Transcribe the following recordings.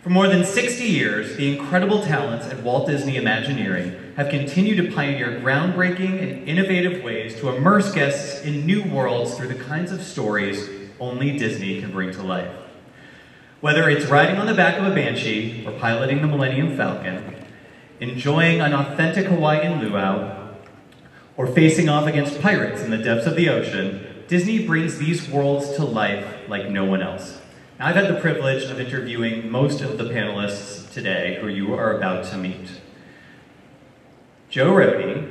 For more than 60 years, the incredible talents at Walt Disney Imagineering have continued to pioneer groundbreaking and innovative ways to immerse guests in new worlds through the kinds of stories only Disney can bring to life. Whether it's riding on the back of a Banshee or piloting the Millennium Falcon, enjoying an authentic Hawaiian luau, or facing off against pirates in the depths of the ocean, Disney brings these worlds to life like no one else. Now, I've had the privilege of interviewing most of the panelists today who you are about to meet. Joe Rohde,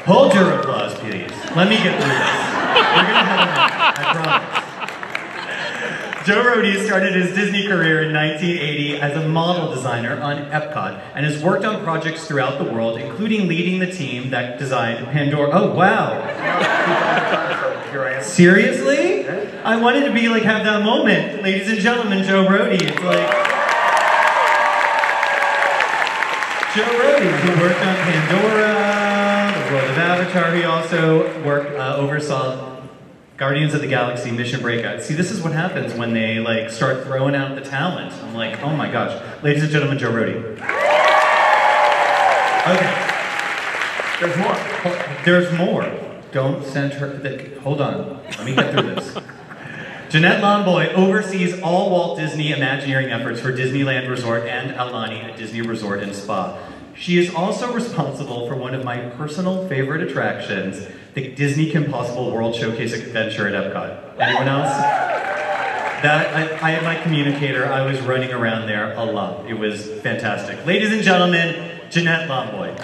hold your applause, please. Let me get through this. We're gonna have a minute, I promise. Joe Rohde started his Disney career in 1980 as a model designer on Epcot and has worked on projects throughout the world, including leading the team that designed Pandora. Oh, wow. Seriously? I wanted to be like, have that moment. Ladies and gentlemen, Joe Rohde. It's like, Joe Rohde, who worked on Pandora, the world of Avatar. He also oversaw Guardians of the Galaxy Mission Breakout. See, this is what happens when they like start throwing out the talent. I'm like, oh my gosh. Ladies and gentlemen, Joe Rohde. Okay. There's more. There's more. Don't send her, hold on. Let me get through this. Jeanette Lomboy oversees all Walt Disney Imagineering efforts for Disneyland Resort and Aulani at Disney Resort and Spa. She is also responsible for one of my personal favorite attractions, the Disney Kim Possible World Showcase Adventure at Epcot. Anyone else? I had my communicator. I was running around there a lot. It was fantastic. Ladies and gentlemen, Jeanette Lomboy.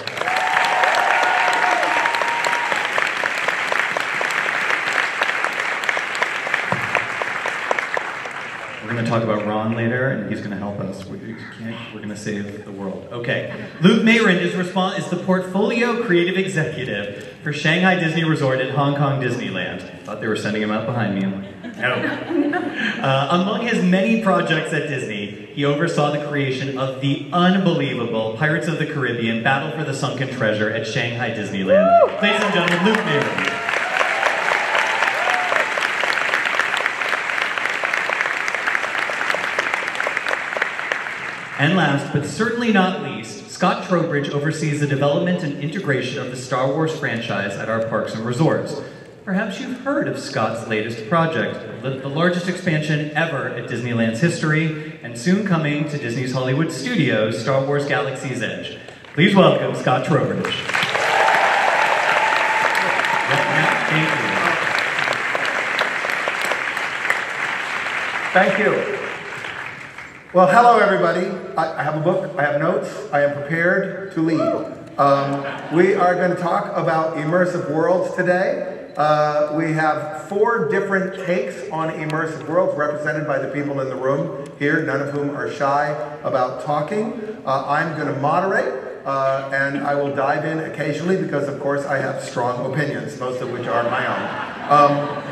We're going to talk about Ron later, and he's going to help us. We're going to save the world. Okay. Luke Mayrin is the portfolio creative executive for Shanghai Disney Resort and Hong Kong Disneyland. Thought they were sending him out behind me. No. Among his many projects at Disney, he oversaw the creation of the unbelievable Pirates of the Caribbean Battle for the Sunken Treasure at Shanghai Disneyland. Woo! Ladies and gentlemen, Luke Mayrin. And last, but certainly not least, Scott Trowbridge oversees the development and integration of the Star Wars franchise at our parks and resorts. Perhaps you've heard of Scott's latest project, the largest expansion ever at Disneyland's history, and soon coming to Disney's Hollywood Studios, Star Wars Galaxy's Edge. Please welcome Scott Trowbridge. Thank you. Well, hello everybody. I have a book, I have notes, I am prepared to lead. We are going to talk about immersive worlds today. We have 4 different takes on immersive worlds represented by the people in the room here, none of whom are shy about talking. I'm going to moderate and I will dive in occasionally because of course I have strong opinions, most of which are my own.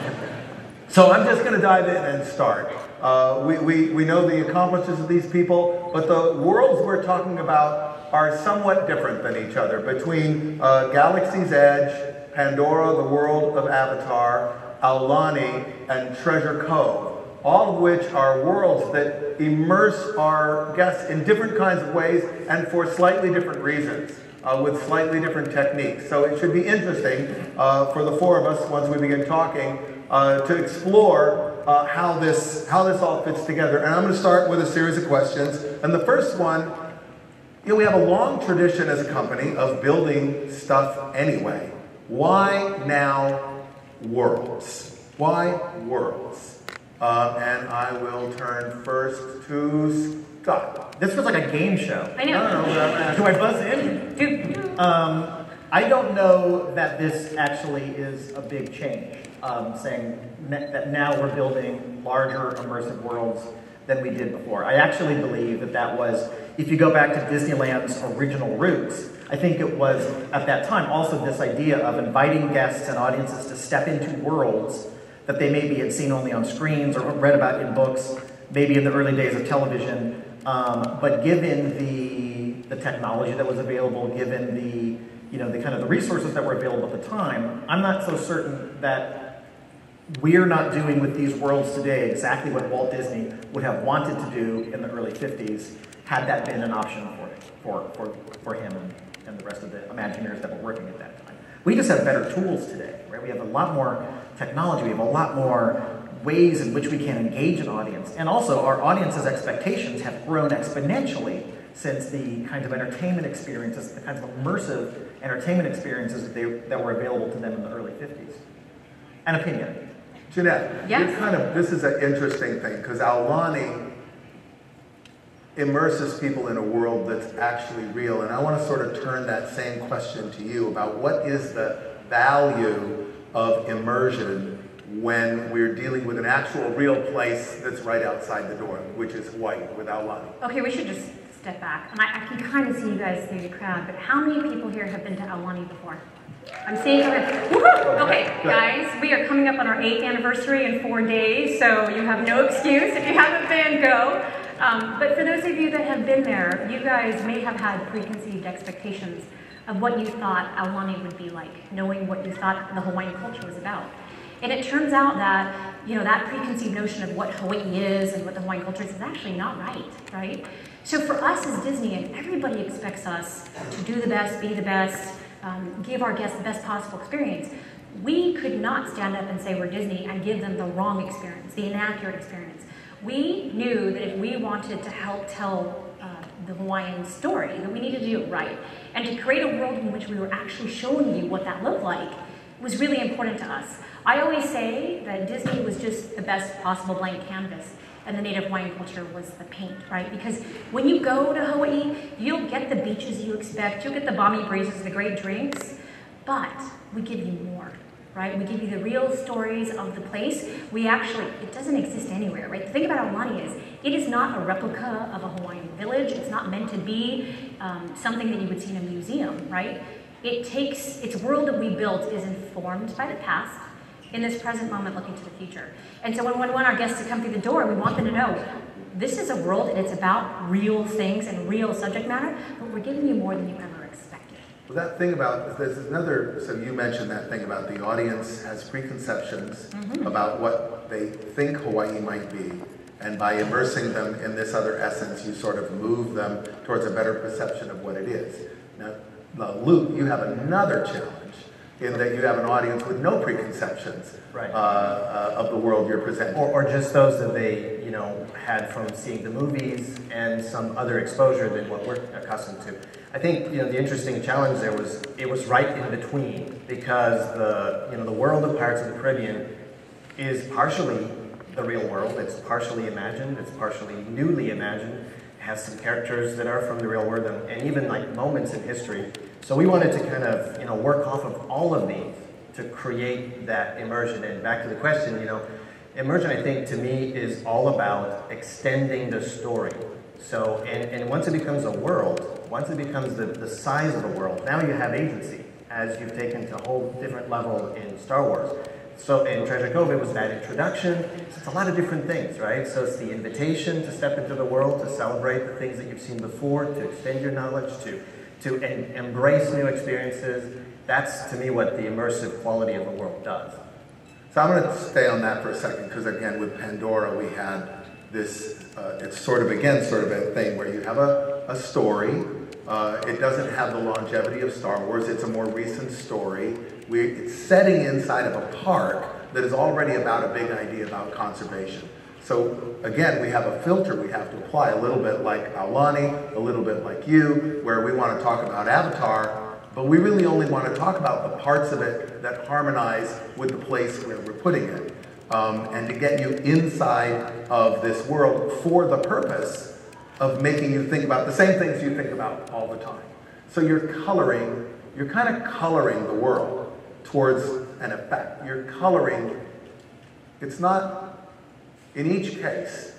So I'm just going to dive in and start. We know the accomplishments of these people, but the worlds we're talking about are somewhat different than each other. Between Galaxy's Edge, Pandora, the world of Avatar, Aulani, and Treasure Cove, all of which are worlds that immerse our guests in different kinds of ways and for slightly different reasons, with slightly different techniques. So it should be interesting for the 4 of us, once we begin talking, to explore how this all fits together. And I'm going to start with a series of questions. And the first one, we have a long tradition as a company of building stuff anyway. Why now worlds? Why worlds? And I will turn first to Scott. This was like a game show. I know. Do I buzz in? I don't know that this actually is a big change. Saying that now we're building larger immersive worlds than we did before. I actually believe that was, if you go back to Disneyland's original roots, I think it was at that time also this idea of inviting guests and audiences to step into worlds that they maybe had seen only on screens or read about in books, maybe in the early days of television, but given the technology that was available, given the kind of the resources that were available at the time, I'm not so certain that we're not doing with these worlds today exactly what Walt Disney would have wanted to do in the early 50s had that been an option for him and the rest of the Imagineers that were working at that time. We just have better tools today, right? We have a lot more technology, we have a lot more ways in which we can engage an audience. And also, our audience's expectations have grown exponentially since the kinds of entertainment experiences, the kinds of immersive entertainment experiences that were available to them in the early 50s. An opinion. Jeanette, yes. This is an interesting thing, because Aulani immerses people in a world that's actually real, and I want to sort of turn that same question to you about what is the value of immersion when we're dealing with an actual real place that's right outside the door, which is Hawaii with Aulani. Okay, we should just step back. And I can kind of see you guys through the crowd, but how many people here have been to Aulani before? I'm seeing, okay, guys, we are coming up on our 8th anniversary in 4 days, so you have no excuse. If you haven't been, go. But for those of you that have been there, you guys may have had preconceived expectations of what you thought Aulani would be like, knowing what you thought the Hawaiian culture was about. And it turns out that, that preconceived notion of what Hawaii is and what the Hawaiian culture is actually not right? So for us as Disney, and everybody expects us to do the best, be the best, give our guests the best possible experience, we could not stand up and say we're Disney and give them the wrong experience, the inaccurate experience. We knew that if we wanted to help tell the Hawaiian story, that we needed to do it right. And to create a world in which we were actually showing you what that looked like was really important to us. I always say that Disney was just the best possible blank canvas, and the native Hawaiian culture was the paint, right? Because when you go to Hawaii, you'll get the beaches you expect, you'll get the balmy breezes, the great drinks, but we give you more, right? We give you the real stories of the place. It doesn't exist anywhere, right? The thing about Aulani is, it is not a replica of a Hawaiian village. It's not meant to be something that you would see in a museum, right? Its world that we built is informed by the past, in this present moment looking to the future. And so when we want our guests to come through the door, we want them to know, this is a world and it's about real things and real subject matter, but we're giving you more than you ever expected. Well, that thing about, there's another, so you mentioned that thing about the audience has preconceptions about what they think Hawaii might be, and by immersing them in this other essence, you sort of move them towards a better perception of what it is. Now Luke, you have another challenge, in that you have an audience with no preconceptions of the world you're presenting. Or just those that they, had from seeing the movies and some other exposure than what we're accustomed to. I think, the interesting challenge there was, it was right in between, because the world of Pirates of the Caribbean is partially the real world. It's partially imagined, it's partially newly imagined. It has some characters that are from the real world, and even like moments in history. So we wanted to kind of, work off of all of these to create that immersion. And back to the question, immersion, I think, to me, is all about extending the story. So, and once it becomes a world, once it becomes the size of a world, now you have agency, as you've taken to a whole different level in Star Wars. So in Treasure Cove, it was that introduction. So it's a lot of different things, right? So it's the invitation to step into the world, to celebrate the things that you've seen before, to extend your knowledge, to embrace new experiences. That's, to me, what the immersive quality of the world does. So I'm going to stay on that for a second, because again, with Pandora, we had this, it's sort of a thing where you have a story. It doesn't have the longevity of Star Wars. It's a more recent story. It's setting inside of a park that is already about a big idea about conservation. So again, we have a filter we have to apply, a little bit like Aulani, a little bit like you, where we want to talk about Avatar, but we really only want to talk about the parts of it that harmonize with the place where we're putting it. And to get you inside of this world for the purpose of making you think about the same things you think about all the time. So you're kind of coloring the world towards an effect. You're coloring, it's not, in each case,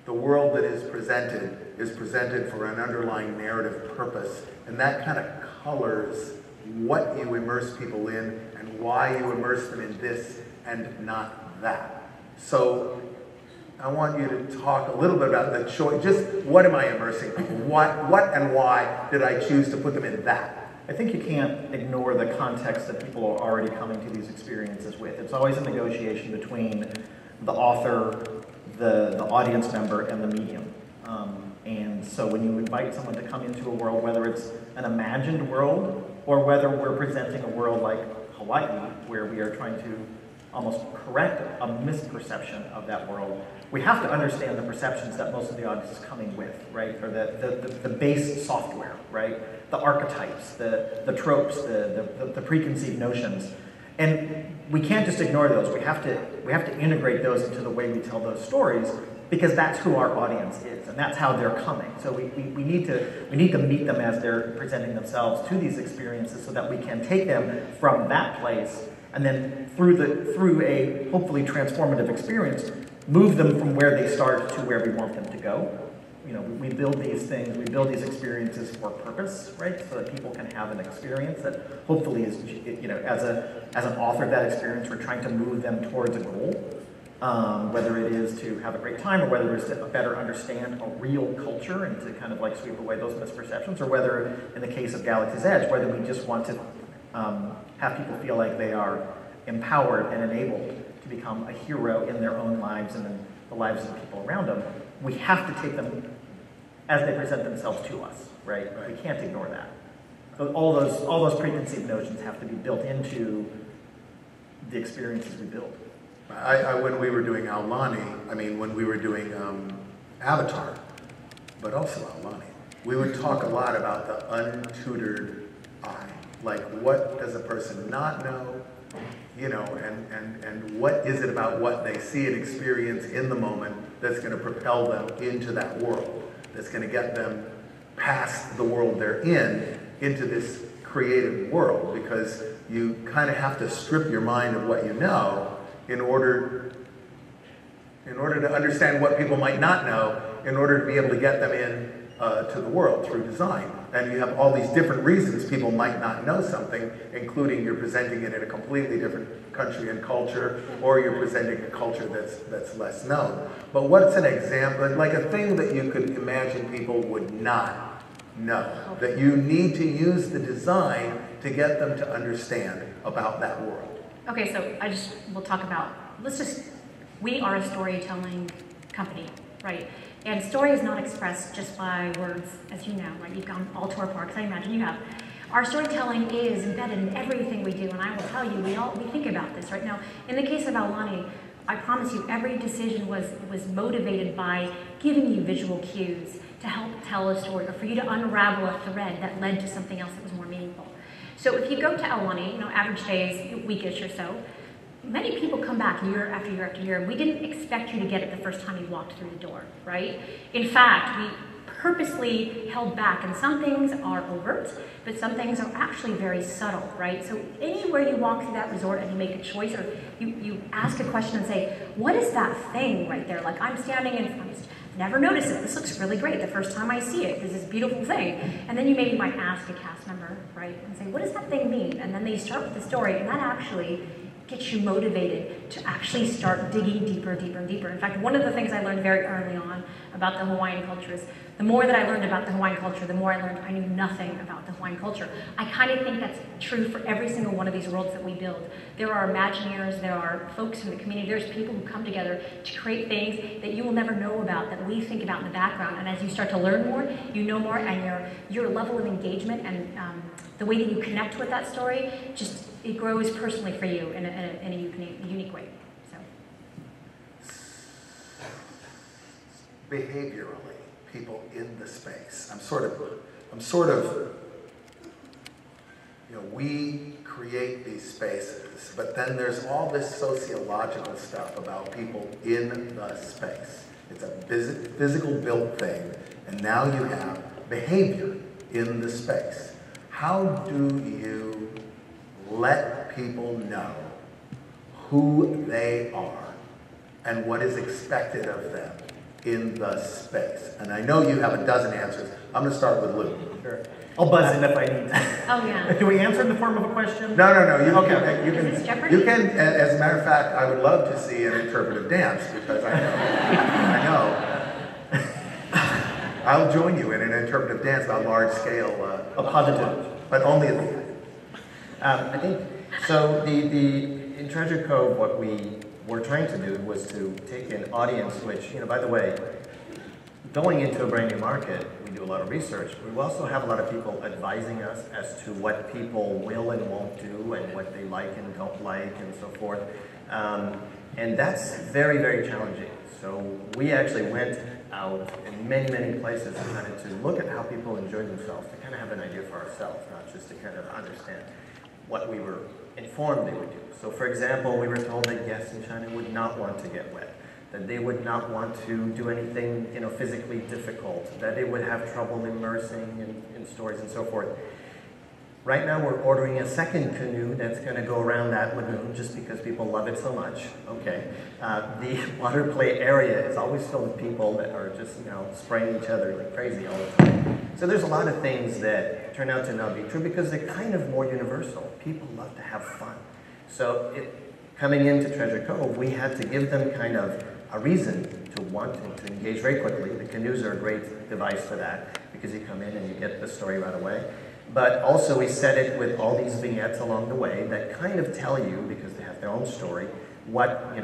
the world that is presented for an underlying narrative purpose, and that kind of colors what you immerse people in and why you immerse them in this and not that. So I want you to talk a little bit about the choice, just what am I immersing people? What and why did I choose to put them in that I think you can't ignore the context that people are already coming to these experiences with. It's always a negotiation between the author, the audience member, and the medium. And so when you invite someone to come into a world, whether it's an imagined world or whether we're presenting a world like Hawaii, where we are trying to almost correct a misperception of that world, we have to understand the perceptions that most of the audience is coming with, right? Or the base software, right? The archetypes, the tropes, the preconceived notions. And we can't just ignore those. We have to integrate those into the way we tell those stories, because that's who our audience is, and that's how they're coming. So we need to meet them as they're presenting themselves to these experiences, so that we can take them from that place, and then through a hopefully transformative experience, move them from where they start to where we want them to go. You know, we build these things, we build these experiences for purpose, right? So that people can have an experience that hopefully is, you know, as an author of that experience, we're trying to move them towards a goal. Whether it is to have a great time, or whether it's to better understand a real culture and to kind of like sweep away those misperceptions, or whether, in the case of Galaxy's Edge, whether we just want to have people feel like they are empowered and enabled to become a hero in their own lives and in the lives of the people around them. We have to take them as they present themselves to us, right? We can't ignore that. So all those preconceived notions have to be built into the experiences we build. When we were doing Aulani, when we were doing Avatar, but also Aulani, we would talk a lot about the untutored eye. Like, what does a person not know, you know, and what is it about what they see and experience in the moment that's going to propel them into that world, that's going to get them past the world they're in, into this creative world, because you kind of have to strip your mind of what you know in order to understand what people might not know, in order to be able to get them in to the world through design. And you have all these different reasons people might not know something, including you're presenting it in a completely different country and culture, or you're presenting a culture that's less known. But what's an example, like a thing that you could imagine people would not know, that you need to use the design to get them to understand about that world? Okay, so we'll talk about, we are a storytelling company, right? And story is not expressed just by words, as you know, right? You've gone all to our parks, I imagine you have. Our storytelling is embedded in everything we do, and I will tell you, we think about this right now. In the case of Aulani, I promise you, every decision was motivated by giving you visual cues to help tell a story, or for you to unravel a thread that led to something else that was more meaningful. So if you go to Aulani, you know, average days, weekish or so, many people come back year after year after year, and we didn't expect you to get it the first time you walked through the door, right? In fact, we purposely held back, and some things are overt, but some things are actually very subtle, right? So anywhere you walk through that resort and you make a choice, or you ask a question and say, what is that thing right there? Like, I'm standing in front of it, never noticed it, this looks really great the first time I see it, there's this beautiful thing. And then you maybe might ask a cast member, right, and say, what does that thing mean? And then they start with the story, and that actually gets you motivated to actually start digging deeper, deeper, and deeper. In fact, one of the things I learned very early on about the Hawaiian culture is the more that I learned about the Hawaiian culture, the more I learned I knew nothing about the Hawaiian culture. I kind of think that's true for every single one of these worlds that we build. There are Imagineers, there are folks in the community, there's people who come together to create things that you will never know about, that we think about in the background. And as you start to learn more, you know more, and your level of engagement and the way that you connect with that story, just it grows personally for you in a unique way. So, behaviorally, people in the space. I'm sort of, you know, we create these spaces, but then there's all this sociological stuff about people in the space. It's a physical built thing, and now you have behavior in the space. How do you let people know who they are and what is expected of them in the space? And I know you have a dozen answers. I'm going to start with Lou. Sure. I'll buzz in if I need to. Oh, yeah. Do we answer in the form of a question? No. You Okay. can, as a matter of fact, I would love to see an interpretive dance, because I know. I'll join you in an interpretive dance on large scale. A positive. but only at the end. I think, so in Treasure Cove, what we were trying to do was to take an audience which, by the way, going into a brand new market, we do a lot of research. We also have a lot of people advising us as to what people will and won't do and what they like and don't like and so forth. And that's very, very challenging. So we actually went out in many, many places and tried to look at how people enjoy themselves, to kind of have an idea for ourselves, not just to kind of understand what we were informed they would do. So for example, we were told that guests in China would not want to get wet, that they would not want to do anything physically difficult, that they would have trouble immersing in stories and so forth. Right now we're ordering a second canoe that's going to go around that lagoon just because people love it so much. Okay. The water play area is always filled with people that are just spraying each other like crazy all the time. So there's a lot of things that turn out to not be true because they're kind of more universal. People love to have fun. So coming into Treasure Cove, we had to give them kind of a reason to want and to engage very quickly. The canoes are a great device for that because you come in and you get the story right away. But also we set it with all these vignettes along the way that kind of tell you, because they have their own story, what,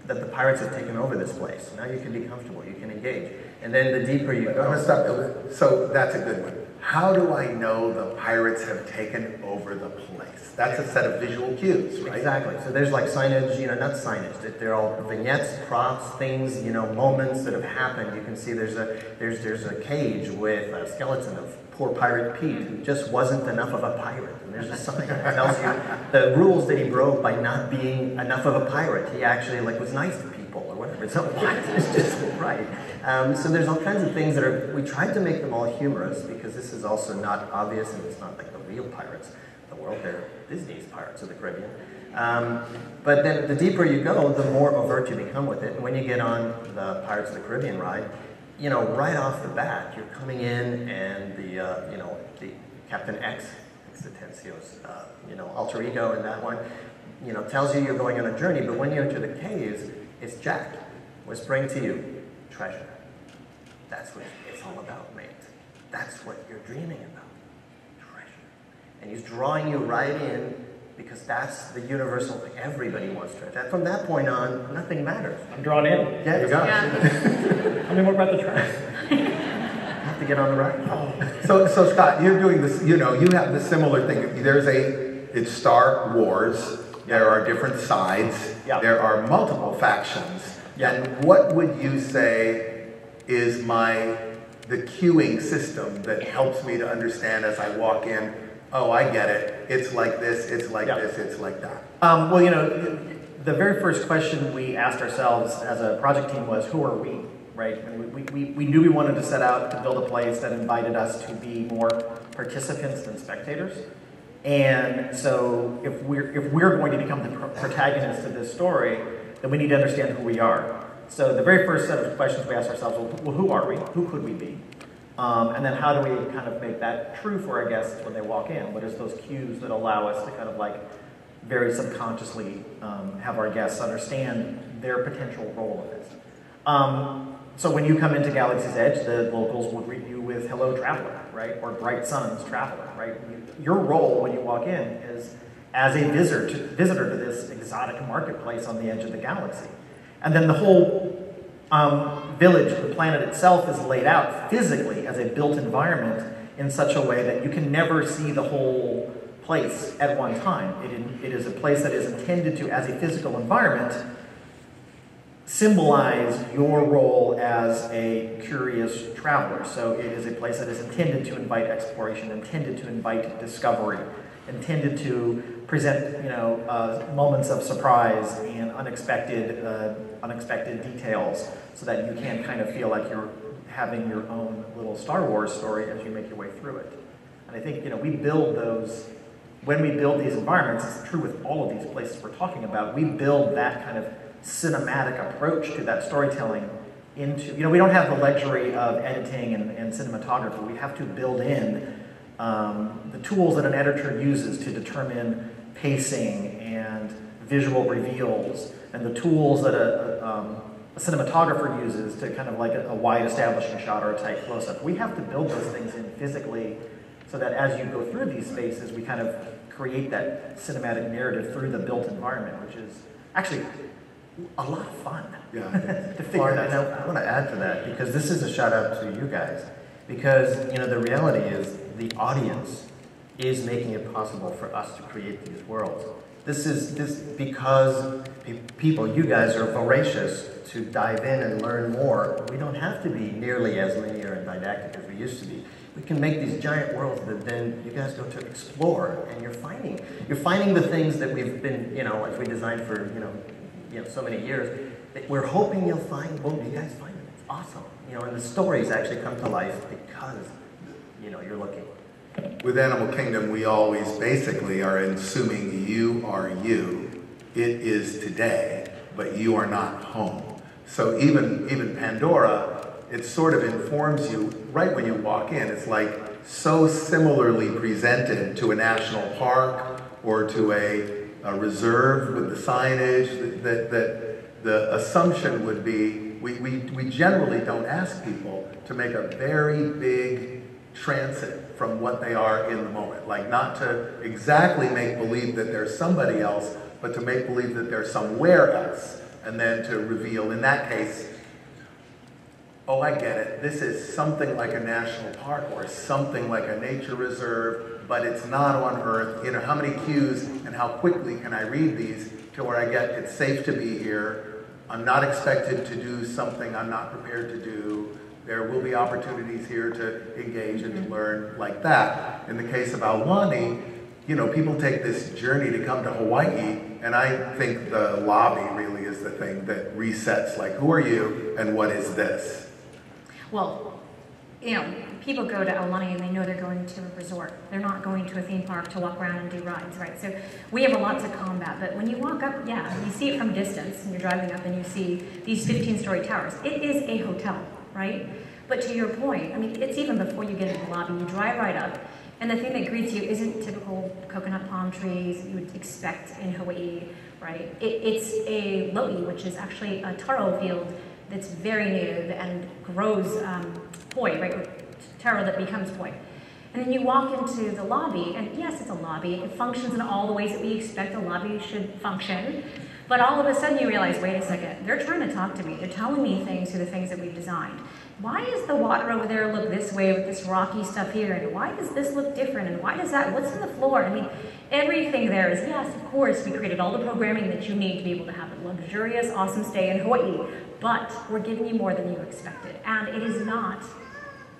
that the pirates have taken over this place. Now you can be comfortable, you can engage. And then the deeper you go... I'm going to stop. So that's a good one. How do I know the pirates have taken over the place? That's a set of visual cues, right? Exactly. So there's like signage, not signage. They're all vignettes, props, things, moments that have happened. You can see there's a cage with a skeleton of poor pirate Pete, who just wasn't enough of a pirate. And there's a sign that tells you the rules that he broke by not being enough of a pirate. He actually was nice to people or whatever. So it's just right. So there's all kinds of things that we tried to make them all humorous because this is also not obvious and it's not like the real pirates of the world. They're Disney's Pirates of the Caribbean. But then the deeper you go, the more overt you become with it. And when you get on the Pirates of the Caribbean ride, right off the bat, you're coming in and the Captain X, Extensio's, alter ego in that one, tells you you're going on a journey, but when you enter the caves, it's Jack whispering to you, treasure. That's what it's all about, mate. That's what you're dreaming about, treasure. And he's drawing you right in because that's the universal thing. Everybody wants treasure. From that point on, nothing matters. I'm drawn in. Yeah, you got it. Tell me more about the treasure. Have to get on the ride. Oh. So Scott, you're doing this, you have the similar thing. It's Star Wars. There are different sides. Yeah. There are multiple factions. Yeah. And what would you say is the cueing system that helps me to understand as I walk in, oh, I get it. It's like this, it's like this, it's like that. Well, the very first question we asked ourselves as a project team was, who are we, right? And we knew we wanted to set out to build a place that invited us to be more participants than spectators. And so if we're going to become the protagonist of this story, then we need to understand who we are. So the very first set of questions we asked ourselves was, well, who are we? Who could we be? And then how do we kind of make that true for our guests when they walk in? What is those cues that allow us to kind of very subconsciously have our guests understand their potential role in this? So when you come into Galaxy's Edge, the locals will greet you with "Hello, Traveler," right? Or "Bright Suns, Traveler," right? Your role when you walk in is as a visitor to this exotic marketplace on the edge of the galaxy. And then the whole village, the planet itself, is laid out physically as a built environment in such a way that you can never see the whole place at one time. It is a place that is intended to, as a physical environment, symbolize your role as a curious traveler. So it is a place that is intended to invite exploration, intended to invite discovery, intended to present, moments of surprise and unexpected details, so that you can kind of feel like you're having your own little Star Wars story as you make your way through it. And I think, we build those. When we build these environments, it's true with all of these places we're talking about. We build that kind of cinematic approach to that storytelling into, we don't have the luxury of editing and cinematography. We have to build in the tools that an editor uses to determine pacing and visual reveals, and the tools that a cinematographer uses to kind of a wide establishing shot or a tight close-up. We have to build those things in physically so that as you go through these spaces, we kind of create that cinematic narrative through the built environment, which is actually a lot of fun. Yeah. To figure that out. I want to add to that, because this is a shout out to you guys, because the reality is the audience is making it possible for us to create these worlds. This because people, you guys are voracious to dive in and learn more. We don't have to be nearly as linear and didactic as we used to be. We can make these giant worlds that then you guys go to explore, and you're finding the things that we've been, as we designed for, so many years, that we're hoping you'll find. Well, you guys find them. It's awesome. And the stories actually come to life because, you're looking. With Animal Kingdom, we always basically are assuming you are you. It is today, but you are not home. So even Pandora, it sort of informs you right when you walk in. It's like so similarly presented to a national park or to a reserve with the signage that the assumption would be we generally don't ask people to make a very big transit from what they are in the moment. Like, not to exactly make believe that there's somebody else, but to make believe that there's somewhere else, and then to reveal, in that case, oh, I get it, this is something like a national park or something like a nature reserve, but it's not on Earth. How many cues and how quickly can I read these to where I get it's safe to be here, I'm not expected to do something I'm not prepared to do. There will be opportunities here to engage and to learn like that. In the case of Aulani, people take this journey to come to Hawaii, and I think the lobby really is the thing that resets, like, who are you and what is this? Well, people go to Aulani and they know they're going to a resort. They're not going to a theme park to walk around and do rides, right? So we have a lot to combat, but when you walk up, you see it from distance, and you're driving up and you see these 15-story towers. It is a hotel, right? But to your point, it's even before you get into the lobby, you drive right up, and the thing that greets you isn't typical coconut palm trees you would expect in Hawaii, right? It's a lo'i, which is actually a taro field that's very native and grows poi, right? Taro that becomes poi. And then you walk into the lobby, and yes, it's a lobby. It functions in all the ways that we expect a lobby should function. But all of a sudden you realize, wait a second, they're trying to talk to me. They're telling me things through the things that we've designed. Why does the water over there look this way with this rocky stuff here? And why does this look different? And why does that, what's in the floor? Everything there is, yes, of course, we created all the programming that you need to be able to have a luxurious, awesome stay in Hawaii. But we're giving you more than you expected. And it is not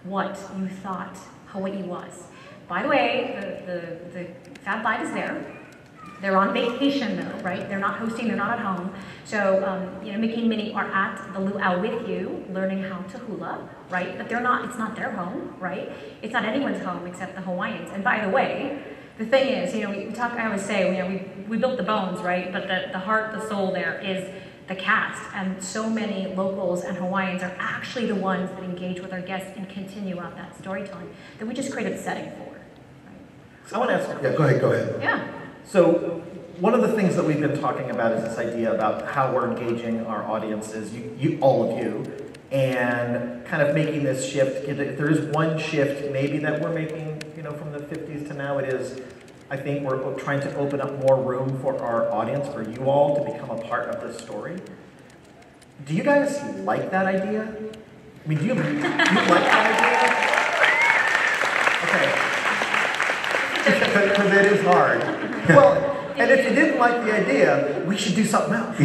what you thought Hawaii was. By the way, the Fab Five is there. They're on vacation though, right? They're not hosting, they're not at home. So, Mickey and Minnie are at the luau with you, learning how to hula, right? But it's not their home, right? It's not anyone's home except the Hawaiians. And by the way, the thing is, I always say, we built the bones, right? But the heart, the soul there is the cast. And so many locals and Hawaiians are actually the ones that engage with our guests and continue out that storytelling that we just created a setting for, right? I want to ask you. Yeah, go ahead. Yeah. So one of the things that we've been talking about is this idea about how we're engaging our audiences, all of you, and kind of making this shift. If there is one shift maybe that we're making, from the 50s to now, it is, I think we're trying to open up more room for our audience, for you all to become a part of this story. Do you guys like that idea? Do you like that idea? Okay. Because it is hard. Well, and if you didn't like the idea, we should do something else.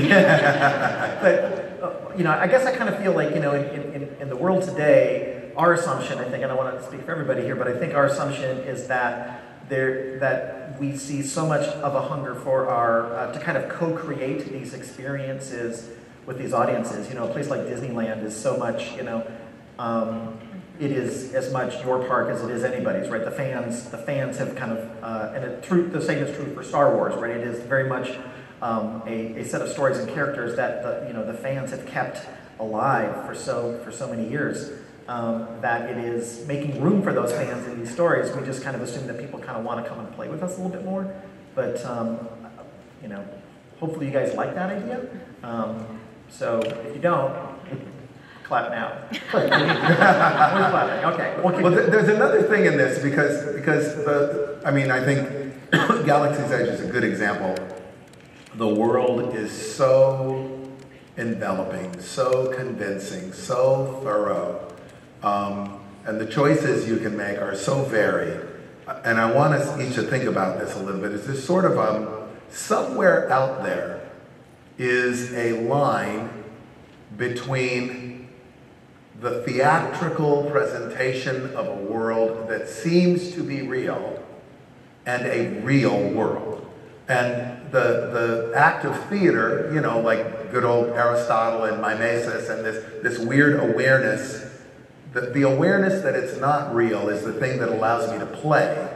But, I guess I kind of feel like, in the world today, our assumption, I think, and I want to speak for everybody here, but I think our assumption is that we see so much of a hunger for to kind of co-create these experiences with these audiences. A place like Disneyland is so much, it is as much your park as it is anybody's, right? The fans have kind of, the same is true for Star Wars, right? It is very much a set of stories and characters that the fans have kept alive for so many years. That it is making room for those fans in these stories. We just kind of assume that people kind of want to come and play with us a little bit more. But hopefully you guys like that idea. So if you don't, Clap now. Where's clapping? Okay. Well, there's another thing in this because I think Galaxy's Edge is a good example. The world is so enveloping, so convincing, so thorough, and the choices you can make are so varied. And I want us each to think about this a little bit. Is this sort of somewhere out there is a line between the theatrical presentation of a world that seems to be real and a real world. And the act of theater, you know, like good old Aristotle and mimesis, and this weird awareness, the awareness that it's not real is the thing that allows me to play,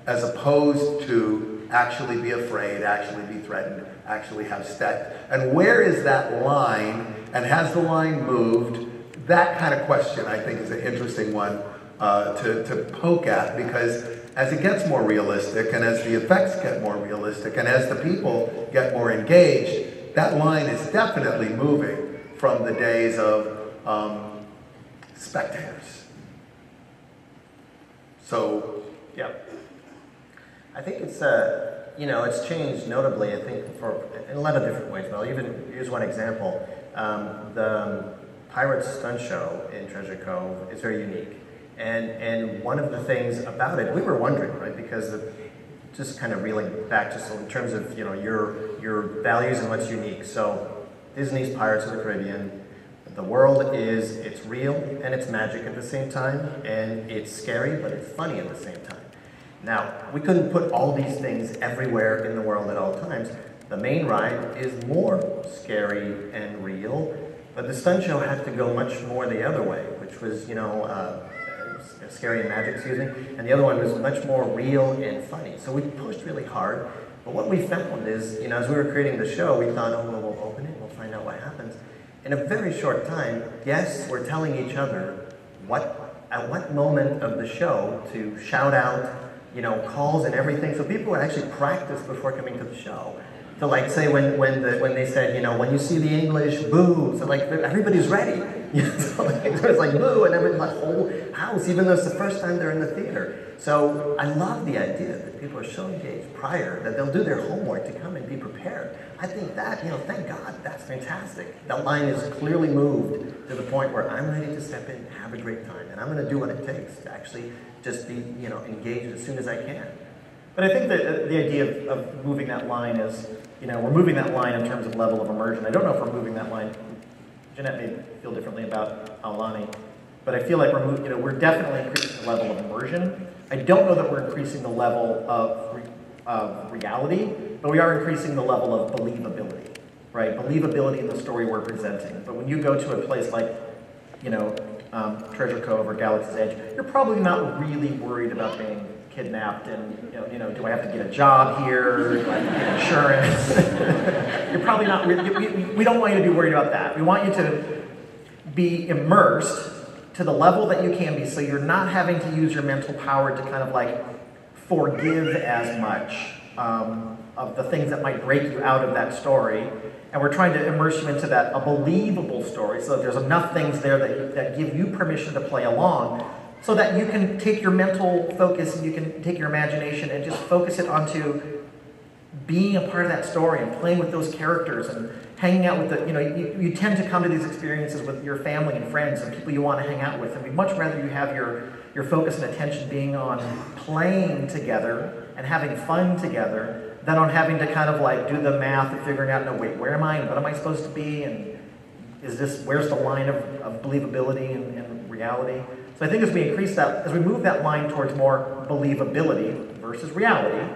as opposed to actually be afraid, actually be threatened, actually have stakes. And where is that line, and has the line moved? That kind of question, I think, is an interesting one to poke at, because as it gets more realistic, and as the effects get more realistic, and as the people get more engaged, that line is definitely moving from the days of spectators. So, yeah. I think it's, it's changed notably, I think, in a lot of different ways. Well, even, here's one example. The Pirates stunt show in Treasure Cove is very unique. And one of the things about it, we were wondering, right, because just kind of reeling back just in terms of, your values and what's unique. So Disney's Pirates of the Caribbean, the world it's real and it's magic at the same time, and it's scary, but it's funny at the same time. Now, we couldn't put all these things everywhere in the world at all times. The main ride is more scary and real, but the stunt show had to go much more the other way, which was, scary and magic, excuse me, and the other one was much more real and funny. So we pushed really hard, but what we found is, as we were creating the show, we thought, oh, well, we'll open it, we'll find out what happens. In a very short time, guests were telling each other at what moment of the show to shout out, calls and everything. So people would actually practice before coming to the show. So like say when they said, when you see the English, boo, so like everybody's ready. So it was like boo, and every whole house, even though it's the first time they're in the theater. So I love the idea that people are so engaged prior that they'll do their homework to come and be prepared. I think that, thank God, that's fantastic. That line is clearly moved to the point where I'm ready to step in and have a great time, and I'm going to do what it takes to actually just be, engaged as soon as I can. But I think that the idea of moving that line is, we're moving that line in terms of level of immersion. I don't know if we're moving that line. Jeanette may feel differently about Aulani, but I feel like we're definitely increasing the level of immersion. I don't know that we're increasing the level of reality, but we are increasing the level of believability, right? Believability in the story we're presenting. But when you go to a place like, Treasure Cove or Galaxy's Edge, you're probably not really worried about being kidnapped and, do I have to get a job here? Do I have to get insurance? You're probably not really, we don't want you to be worried about that. We want you to be immersed to the level that you can be, so you're not having to use your mental power to kind of like forgive as much of the things that might break you out of that story. And we're trying to immerse you into a believable story, so that there's enough things there that give you permission to play along, so that you can take your mental focus and you can take your imagination and just focus it onto being a part of that story and playing with those characters and hanging out with you tend to come to these experiences with your family and friends and people you want to hang out with, and we'd much rather you have your focus and attention being on playing together and having fun together than on having to kind of like do the math and figuring out, no, wait, where am I and what am I supposed to be, and where's the line of believability and reality? So I think as we move that line towards more believability versus reality,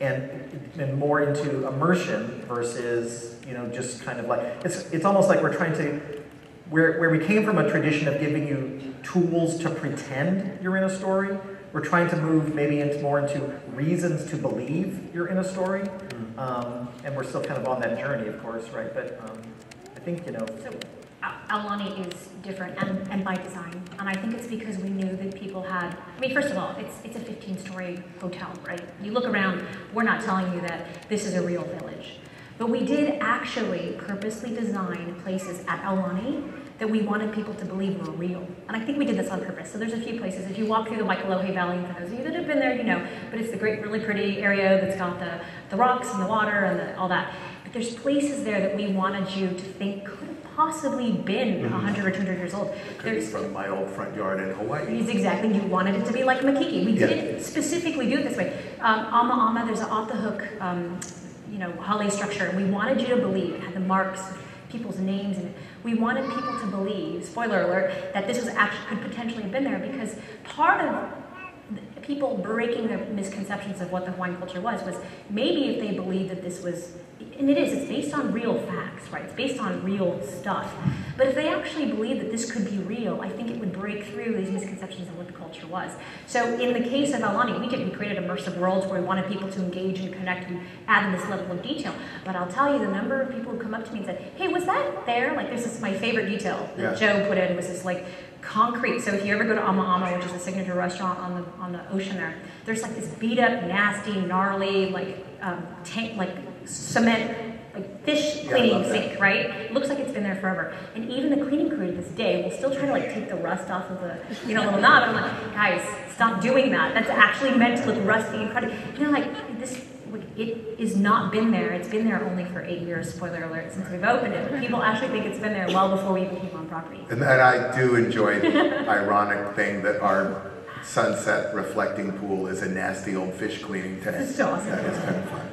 and more into immersion versus, just kind of like, it's almost like we're trying to, where we came from a tradition of giving you tools to pretend you're in a story, we're trying to move maybe more into reasons to believe you're in a story, and we're still kind of on that journey, of course, right? But I think, So Aulani is different and by design, and I think it's because we knew that people had, first of all, it's a 15-story hotel, right? You look around, we're not telling you that this is a real village. But we did actually purposely design places at Aulani that we wanted people to believe were real. And I think we did this on purpose. So there's a few places. If you walk through the Waikolohe Valley, and for those of you that have been there, you know, but it's the great, really pretty area that's got the rocks and the water and all that. But there's places there that we wanted you to think could have possibly been 100 or 200 years old. There's from my old front yard in Hawaii. Exactly. You wanted it to be like Makiki. We didn't specifically do it this way. Ama Ama, there's an off-the-hook, you know, hale structure, and we wanted you to believe it had the marks of people's names in it. We wanted people to believe, spoiler alert, that this was actually could potentially have been there, because part of people breaking the misconceptions of what the Hawaiian culture was maybe if they believed that this was, and it's based on real facts, right? It's based on real stuff. But if they actually believed that this could be real, I think it would break through these misconceptions of what the culture was. So in the case of Aulani, we created immersive worlds where we wanted people to engage and connect and add in this level of detail. But I'll tell you, the number of people who come up to me and said, hey, was that there? Like, this is my favorite detail that Joe put in, was this like concrete. So if you ever go to Ama Ama, which is a signature restaurant on the ocean there's like this beat up, nasty, gnarly, like tank, like cement, like fish cleaning sink, right? It looks like it's been there forever. And even the cleaning crew to this day will still try to like take the rust off of the, you know, little knob. And I'm like, guys, stop doing that. That's actually meant to look rusty and cruddy. And they're like, this, it has not been there. It's been there only for 8 years, spoiler alert, since we've opened it. But people actually think it's been there well before we even came on property. And I do enjoy the ironic thing that our sunset reflecting pool is a nasty old fish cleaning tank. This is so awesome. That is kind of fun.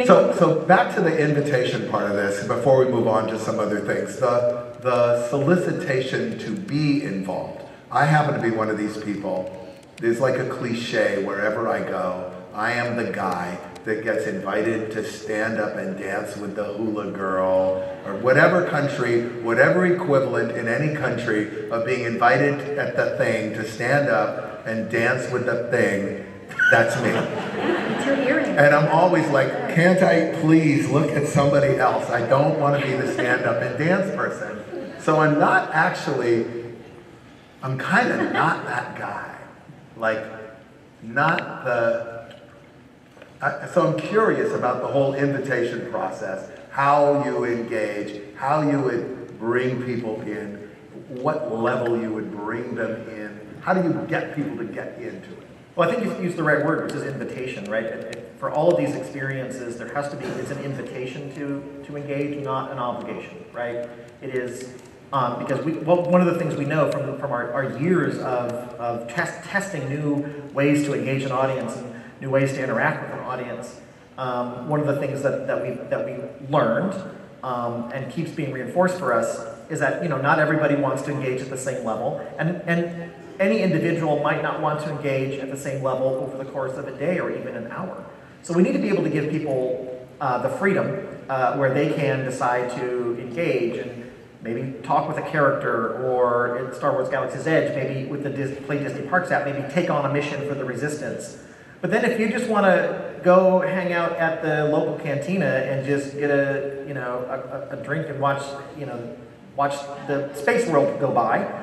So back to the invitation part of this, before we move on to some other things, the solicitation to be involved. I happen to be one of these people. There's like a cliche wherever I go, I am the guy that gets invited to stand up and dance with the hula girl, or whatever country, whatever equivalent in any country of being invited at the thing to stand up and dance with the thing. That's me. And I'm always like, can't I please look at somebody else? I don't want to be the stand-up and dance person. So I'm not actually, I'm kind of not that guy. Like, not the, so I'm curious about the whole invitation process, how you engage, how you would bring people in, what level you would bring them in, how do you get people to get into it? Well, I think you used the right word, which is invitation, right? For all of these experiences, there has to be, it's an invitation to engage, not an obligation, right? It is, because one of the things we know from our years of testing new ways to engage an audience and new ways to interact with an audience, one of the things that we learned and keeps being reinforced for us is that, you know, not everybody wants to engage at the same level, and any individual might not want to engage at the same level over the course of a day or even an hour. So we need to be able to give people the freedom where they can decide to engage and maybe talk with a character, or in Star Wars Galaxy's Edge, maybe with the Play Disney Parks app, maybe take on a mission for the Resistance. But then if you just want to go hang out at the local cantina and just get a drink and watch the space world go by,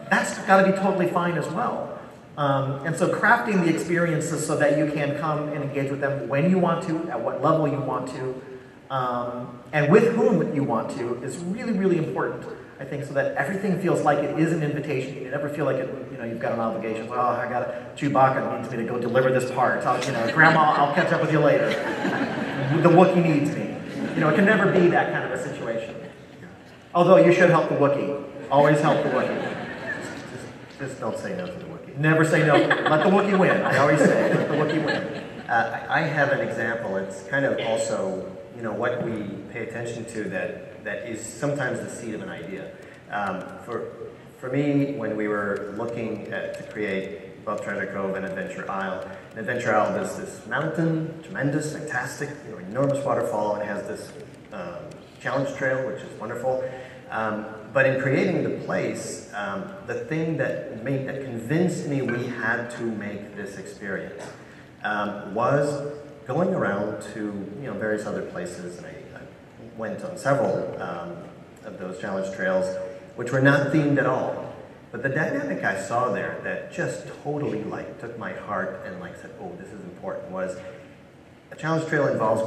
that's got to be totally fine as well. And so crafting the experiences so that you can come and engage with them when you want to, at what level you want to, and with whom you want to is really, really important, I think, so that everything feels like it is an invitation. You never feel like you've got an obligation. Well, I got Chewbacca needs me to go deliver this part. Grandma, I'll catch up with you later. The Wookiee needs me. It can never be that kind of a situation. Although you should help the Wookiee. Always help the Wookiee. Just don't say no to the Wookiee. Never say no. Let the Wookiee win. I always say, let the Wookiee win. I have an example. It's kind of also, what we pay attention to that is sometimes the seed of an idea. For me, when we were looking to create Above Treasure Cove and Adventure Isle, in Adventure Isle there's this mountain, tremendous, fantastic, enormous waterfall, and it has this challenge trail, which is wonderful. But in creating the place, the thing that convinced me we had to make this experience was going around to various other places, and I went on several of those challenge trails, which were not themed at all. But the dynamic I saw there that just totally took my heart and said, oh, this is important, was a challenge trail involves,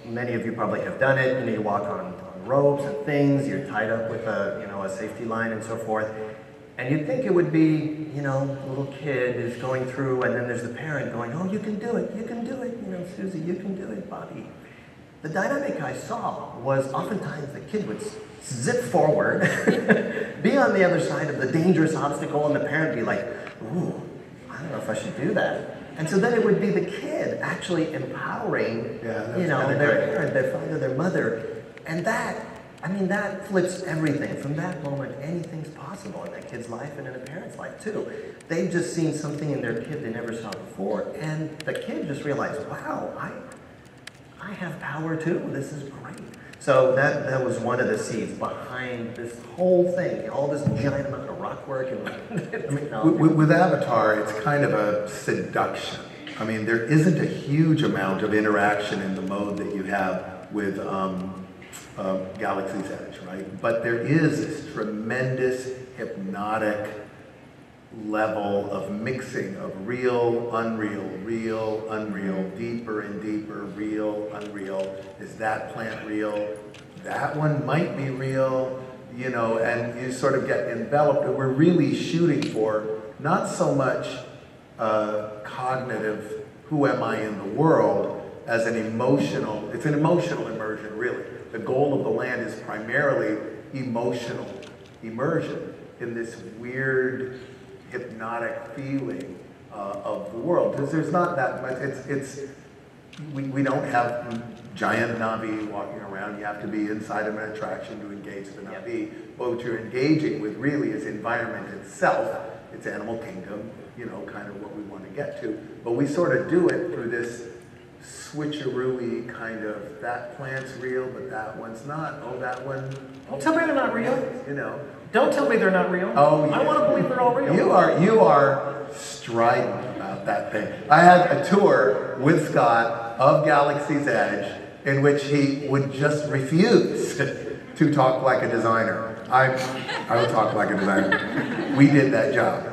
many of you probably have done it, you walk on ropes and things, you're tied up with a safety line and so forth. And you'd think it would be, a little kid is going through, and then there's the parent going, oh, you can do it, Susie, you can do it, Bobby. The dynamic I saw was oftentimes the kid would zip forward, be on the other side of the dangerous obstacle, and the parent be like, ooh, I don't know if I should do that. And so then it would be the kid actually empowering, their parent, their father, their mother. And that flips everything. From that moment, anything's possible in that kid's life and in a parent's life too. They've just seen something in their kid they never saw before, and the kid just realized, wow, I have power too. This is great. So that was one of the seeds behind this whole thing, all this giant amount of rock work. And with Avatar, it's kind of a seduction. I mean, there isn't a huge amount of interaction in the mode that you have with Galaxy's Edge, right? But there is this tremendous hypnotic level of mixing of real, unreal, deeper and deeper, real, unreal. Is that plant real? That one might be real, and you sort of get enveloped. And we're really shooting for not so much cognitive, who am I in the world, as it's an emotional immersion, really. The goal of the land is primarily emotional immersion in this weird, hypnotic feeling of the world. Because there's not that much, we don't have giant Na'vi walking around. You have to be inside of an attraction to engage the Na'vi. But what you're engaging with really is environment itself. It's animal kingdom, kind of what we want to get to. But we sort of do it through this switcheroo-y kind of, that plant's real, but that one's not. Oh, that one. Don't tell me they're not real. Don't tell me they're not real. Oh, yeah. I want to believe they're all real. You are strident about that thing. I had a tour with Scott of Galaxy's Edge in which he would just refuse to talk like a designer. I would talk like a designer. We did that job.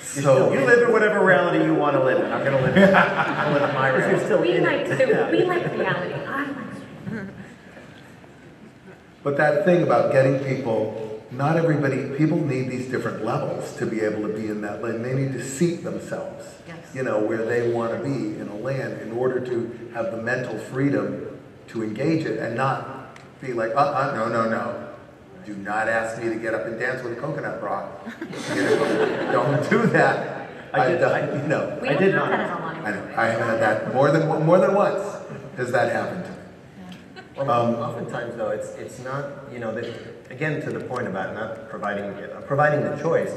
So you live in whatever reality you want to live in. I'm going to live in my reality. We like reality. I like it. But that thing about getting people, people need these different levels to be able to be in that land. They need to seat themselves, where they want to be in a land in order to have the mental freedom to engage it and not be like, no. Do not ask me to get up and dance with a coconut bra. Don't do that. We don't have that at Alani. I know. I have had that more than once. Has that happened to me? Well, oftentimes though, it's not, again to the point about not providing the choice.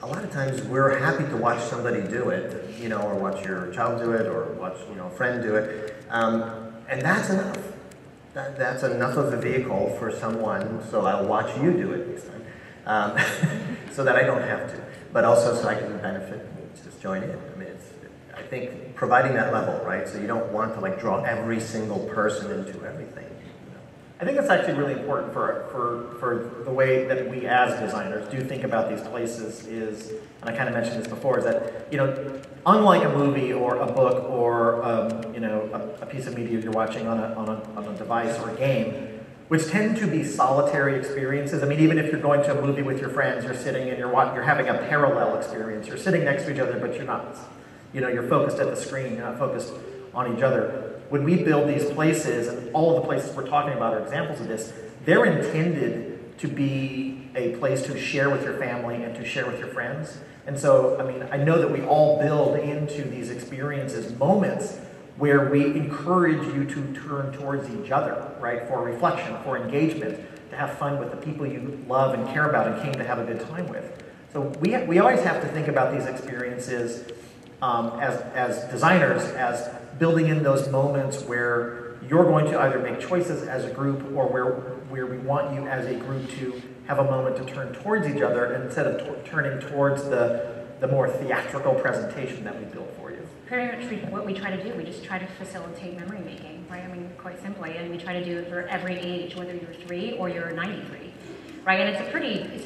A lot of times we're happy to watch somebody do it, or watch your child do it, or watch a friend do it, and that's enough. That's enough of a vehicle for someone, so I'll watch you do it this time, so that I don't have to, but also so I can benefit and just join in. I mean, I think providing that level, right? So you don't want to draw every single person into everything. I think that's actually really important for the way that we as designers do think about these places is, and I kind of mentioned this before, is that, unlike a movie or a book or, a piece of media you're watching on a device or a game, which tend to be solitary experiences. I mean, even if you're going to a movie with your friends, you're sitting and you're having a parallel experience. You're sitting next to each other, but you're not, you're focused at the screen, you're not focused on each other. When we build these places, and all of the places we're talking about are examples of this, they're intended to be a place to share with your family and to share with your friends. And so, I mean, I know that we all build into these experiences moments where we encourage you to turn towards each other, right, for reflection, for engagement, to have fun with the people you love and care about and came to have a good time with. So we always have to think about these experiences as designers, as building in those moments where you're going to either make choices as a group or where we want you as a group to have a moment to turn towards each other instead of turning towards the more theatrical presentation that we built for you. Pretty much what we try to do, we just try to facilitate memory making, right? I mean, quite simply, and we try to do it for every age, whether you're 3 or you're 93, right? And it's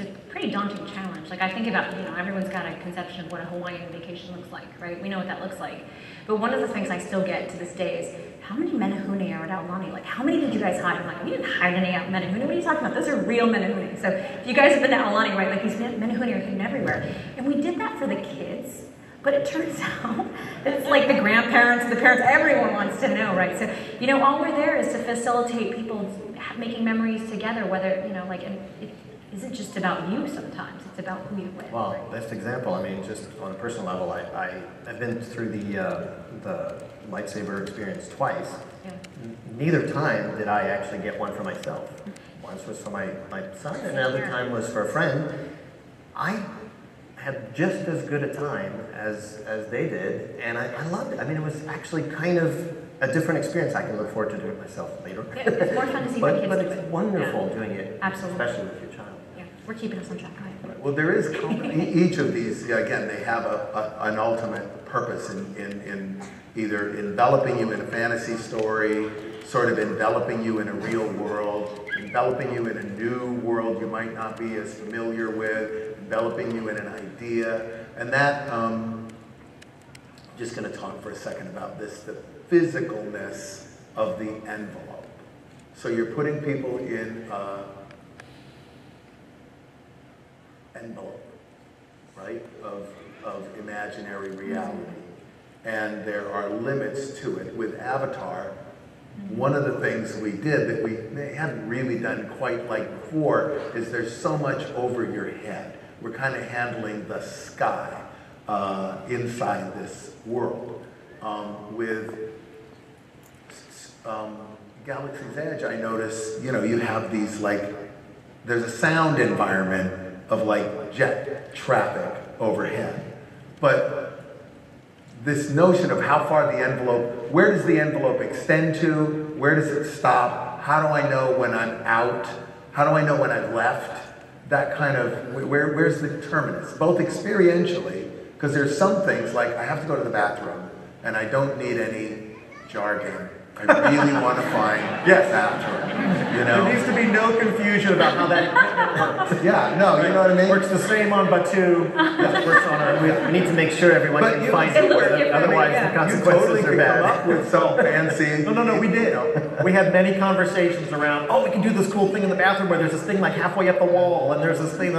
a pretty daunting challenge. Like I think about, everyone's got a conception of what a Hawaiian vacation looks like, right? We know what that looks like. But one of the things I still get to this day is, how many menehune are at Aulani? Like, how many did you guys hide? I'm like, we didn't hide any menehune. What are you talking about? Those are real menehune. So if you guys have been to Aulani, right, like these menehune are hidden everywhere. And we did that for the kids. But it turns out that it's like the grandparents, the parents, everyone wants to know, right? So, all we're there is to facilitate people making memories together, whether, and it isn't just about you sometimes, it's about who you're with. Well, best example, I mean, just on a personal level, I've been through the lightsaber experience twice. Yeah. Neither time did I actually get one for myself. Once was for my son, and another time was for a friend. I had just as good a time as they did, and I loved it. I mean, it was actually kind of a different experience. I can look forward to doing it myself later. Yeah, it's more fun to see my kids but do it's it. wonderful doing it, Absolutely. especially with your child. Yeah, we're keeping us on track. Go ahead. Well, there is, each of these, again, they have an ultimate purpose in either enveloping you in a fantasy story, sort of enveloping you in a real world, enveloping you in a new world you might not be as familiar with, enveloping you in an idea. And that, I'm just going to talk for a second about this, the physicalness of the envelope. So you're putting people in envelope, right, of imaginary reality. And there are limits to it. With Avatar, one of the things we did that we hadn't really done quite like before is there's so much over your head. We're kind of handling the sky inside this world. With Galaxy's Edge, I notice, you have these there's a sound environment of jet traffic overhead. But this notion of how far the envelope, where does the envelope extend to? Where does it stop? How do I know when I'm out? How do I know when I've left? That kind of, where's the terminus? Both experientially, because there's some things like I have to go to the bathroom and I don't need any jargon. I really want to find bathroom, There needs to be no confusion about how that equipment works. Yeah, no, you know what I mean? Works the same on Batu. Works on our. We need to make sure everyone can find it, otherwise the consequences totally are could bad. come up with some fancy. No, we did. We had many conversations around, we can do this cool thing in the bathroom where there's this thing halfway up the wall, and there's this thing